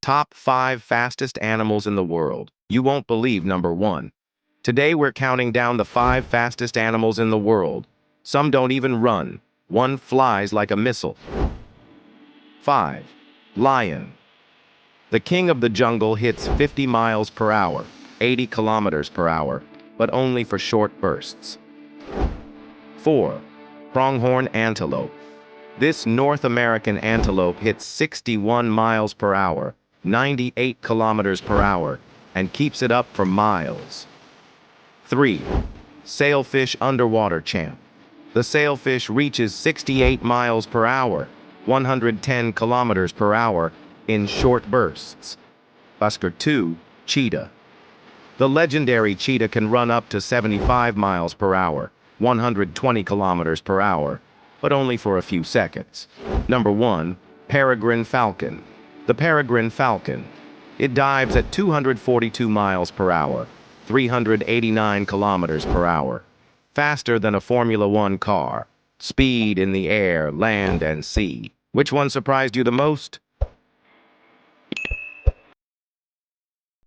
Top 5 fastest animals in the world. You won't believe number 1. Today we're counting down the 5 fastest animals in the world. Some don't even run. One flies like a missile. 5. Lion. The king of the jungle hits 50 miles per hour, 80 kilometers per hour, but only for short bursts. 4. Pronghorn antelope. This North American antelope hits 61 miles per hour, 98 kilometers per hour, and keeps it up for miles. 3. Sailfish underwater champ. The sailfish reaches 68 miles per hour, 110 kilometers per hour, in short bursts. Busker 2. Cheetah. The legendary cheetah can run up to 75 miles per hour, 120 kilometers per hour, but only for a few seconds. Number 1. Peregrine falcon. The peregrine falcon. It dives at 242 miles per hour, 389 kilometers per hour. Faster than a Formula One car. Speed in the air, land, and sea. Which one surprised you the most?